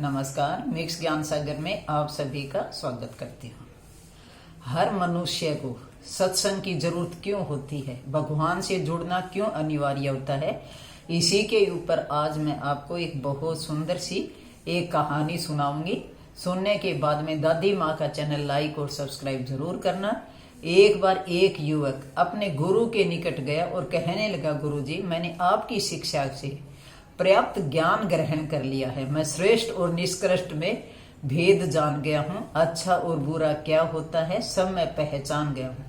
नमस्कार। मिक्स ज्ञान सागर में आप सभी का स्वागत करती हूँ। हर मनुष्य को सत्संग की जरूरत क्यों होती है, भगवान से जुड़ना क्यों अनिवार्य होता है, इसी के ऊपर आज मैं आपको एक बहुत सुंदर सी एक कहानी सुनाऊंगी। सुनने के बाद में दादी माँ का चैनल लाइक और सब्सक्राइब जरूर करना। एक बार एक युवक अपने गुरु के निकट गया और कहने लगा, गुरुजी, मैंने आपकी शिक्षा से पर्याप्त ज्ञान ग्रहण कर लिया है। मैं श्रेष्ठ और निष्कृष्ट में भेद जान गया हूँ। अच्छा और बुरा क्या होता है सब मैं पहचान गया हूँ।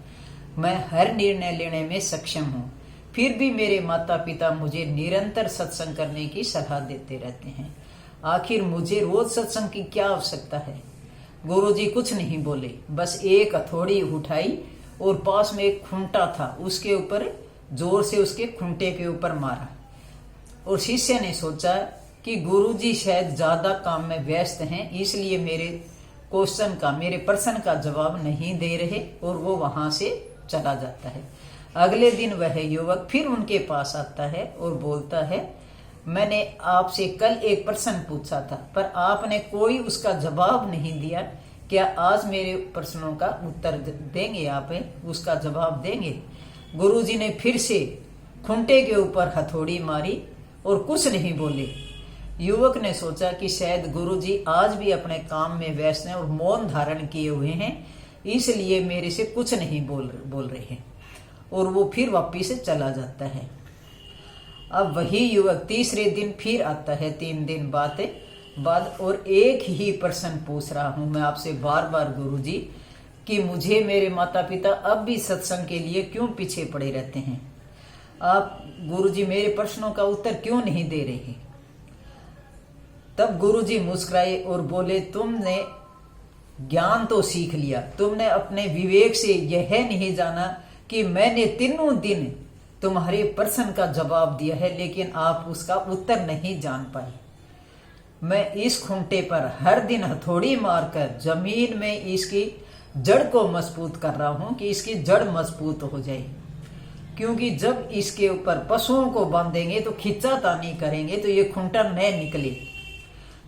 मैं हर निर्णय लेने में सक्षम हूँ। फिर भी मेरे माता पिता मुझे निरंतर सत्संग करने की सलाह देते रहते हैं। आखिर मुझे रोज सत्संग की क्या आवश्यकता है? गुरुजी कुछ नहीं बोले, बस एक हथौड़ी उठाई और पास में एक खूंटा था, उसके ऊपर जोर से उसके खूंटे के ऊपर मारा। और शिष्य ने सोचा कि गुरुजी शायद ज्यादा काम में व्यस्त हैं, इसलिए मेरे क्वेश्चन का, मेरे प्रश्न का जवाब नहीं दे रहे, और वो वहां से चला जाता है। अगले दिन वह युवक फिर उनके पास आता है और बोलता है, मैंने आपसे कल एक प्रश्न पूछा था पर आपने कोई उसका जवाब नहीं दिया। क्या आज मेरे प्रश्नों का उत्तर देंगे? आप उसका जवाब देंगे? गुरुजी ने फिर से खूंटे के ऊपर हथौड़ी मारी और कुछ नहीं बोले। युवक ने सोचा कि शायद गुरुजी आज भी अपने काम में व्यस्त हैं और मौन धारण किए हुए हैं, इसलिए मेरे से कुछ नहीं बोल रहे हैं, और वो फिर वापिस से चला जाता है। अब वही युवक तीसरे दिन फिर आता है, 3 दिन बाद और एक ही प्रश्न पूछ रहा हूं मैं आपसे बार बार, गुरुजी, कि मुझे मेरे माता पिता अब भी सत्संग के लिए क्यों पीछे पड़े रहते हैं? आप गुरुजी मेरे प्रश्नों का उत्तर क्यों नहीं दे रहे? तब गुरुजी मुस्कुराए और बोले, तुमने ज्ञान तो सीख लिया, तुमने अपने विवेक से यह नहीं जाना कि मैंने 3 दिन तुम्हारे प्रश्न का जवाब दिया है, लेकिन आप उसका उत्तर नहीं जान पाए। मैं इस खूंटे पर हर दिन हथौड़ी मारकर जमीन में इसकी जड़ को मजबूत कर रहा हूं कि इसकी जड़ मजबूत हो जाए, क्योंकि जब इसके ऊपर पशुओं को बांधेंगे तो खींचातानी करेंगे तो ये खूंटा न निकले।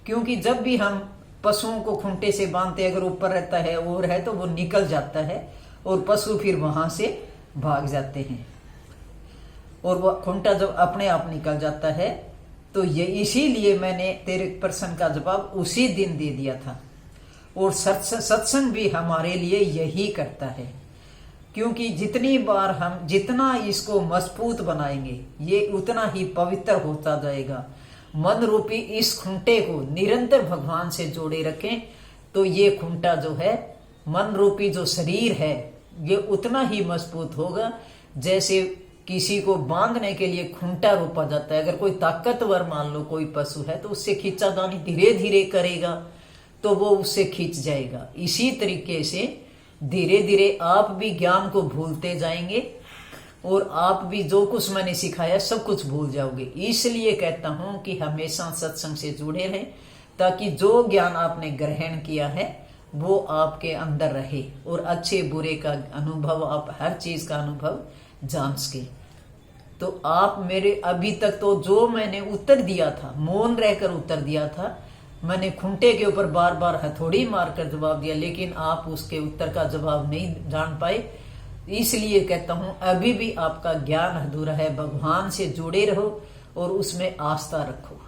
क्योंकि जब भी हम पशुओं को खूंटे से बांधते, अगर ऊपर रहता है और है तो वो निकल जाता है और पशु फिर वहां से भाग जाते हैं, और वो खूंटा जब अपने आप निकल जाता है तो ये इसीलिए मैंने तेरे प्रश्न का जवाब उसी दिन दे दिया था। और सत्संग भी हमारे लिए यही करता है, क्योंकि जितनी बार हम जितना इसको मजबूत बनाएंगे ये उतना ही पवित्र होता जाएगा। मन रूपी इस खूंटे को निरंतर भगवान से जोड़े रखें तो ये खूंटा जो है, मन रूपी जो शरीर है, ये उतना ही मजबूत होगा। जैसे किसी को बांधने के लिए खूंटा रोपा जाता है, अगर कोई ताकतवर मान लो कोई पशु है तो उससे खींचातानी धीरे धीरे करेगा तो वो उससे खींच जाएगा। इसी तरीके से धीरे धीरे आप भी ज्ञान को भूलते जाएंगे और आप भी जो कुछ मैंने सिखाया सब कुछ भूल जाओगे। इसलिए कहता हूं कि हमेशा सत्संग से जुड़े रहें, ताकि जो ज्ञान आपने ग्रहण किया है वो आपके अंदर रहे और अच्छे बुरे का अनुभव, आप हर चीज का अनुभव जान सके। तो आप मेरे अभी तक तो जो मैंने उत्तर दिया था, मौन रहकर उत्तर दिया था, मैंने खूंटे के ऊपर बार बार हथौड़ी मारकर जवाब दिया, लेकिन आप उसके उत्तर का जवाब नहीं जान पाए। इसलिए कहता हूं अभी भी आपका ज्ञान अधूरा है। भगवान से जुड़े रहो और उसमें आस्था रखो।